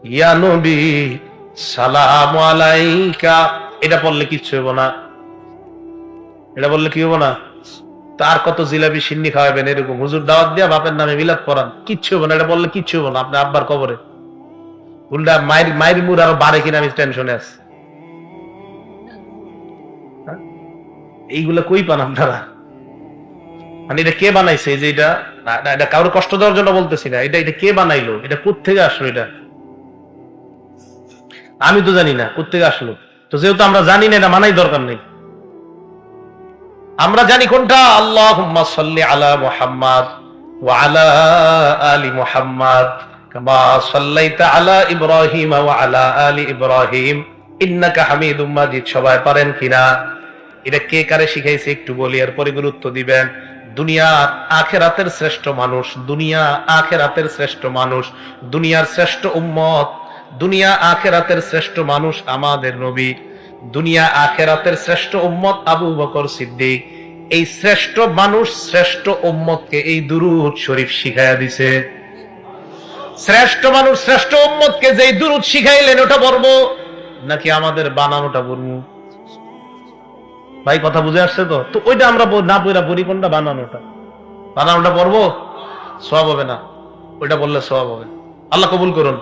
ইয়া নবী সালাম আলাইকা, এটা বললে কিচ্ছু হইব না। এটা বললে কি হবো না? তার কত জিলাপি সিন্নি খাওয়াবেন, এরকম হুজুর দাওয়াত দিয়া বাপের নামে বিলাপ করান, কিচ্ছু হবো না। এটা বললে কিচ্ছু হবো না, আপনার আব্বার কবরে উল্টা মায়ের মায়ের মুর আরো বাড়ে কিনা আমি টেনশনে আছি। হ্যাঁ? এইগুলা কই পান আপনারা? মানে এটা কে বানাইছে? যে এটা এটা কারোর কষ্ট দেওয়ার জন্য বলতেছি না, এটা এটা কে বানাইলো, এটা কোত্থেকে আসলো? এটা আমি তো জানি না কোত্থেকে আসলো। তো যেহেতু আমরা জানি না, এটা মানাই দরকার নেই। আমরা জানি কোনটা, আল্লাহুম্মা সাল্লি আলা মুহাম্মাদ ওয়া আলা আলি মুহাম্মাদ কামা সাল্লাইতা আলা ইব্রাহিম ওয়া আলা আলি ইব্রাহিম ইন্নাকা হামিদুম মাজিদ। সবাই পারেন কিনা? এটা কে কারে শিখাইছে একটু বলি, এরপরে গুরুত্ব দিবেন। দুনিয়া আখেরাতের শ্রেষ্ঠ মানুষ, দুনিয়া আখেরাতের শ্রেষ্ঠ মানুষ, দুনিয়ার শ্রেষ্ঠ উম্মত, দুনিয়া আখেরাতের শ্রেষ্ঠ মানুষ আমাদের নবী, দুনিয়া আখেরাতের শ্রেষ্ঠ উম্মত আবু বকর সিদ্দিক। এই শ্রেষ্ঠ মানুষ শ্রেষ্ঠ উম্মতকে এই দুরূদ শরীফ শিখাইয়া দিছে। শ্রেষ্ঠ মানুষ শ্রেষ্ঠ উম্মতকে যেই দুরূদ শিখাইলেন, ওটা পড়বো নাকি আমাদের বানানোটা পড়বো? ভাই কথা বুঝে আসছে তো? তো ওইটা আমরা না পড়া পড়ি কোনটা? বানানোটা। বানানোটা পড়বো, সওয়াব হবে না। ওইটা বললে সওয়াব হবে। আল্লাহ কবুল করুন।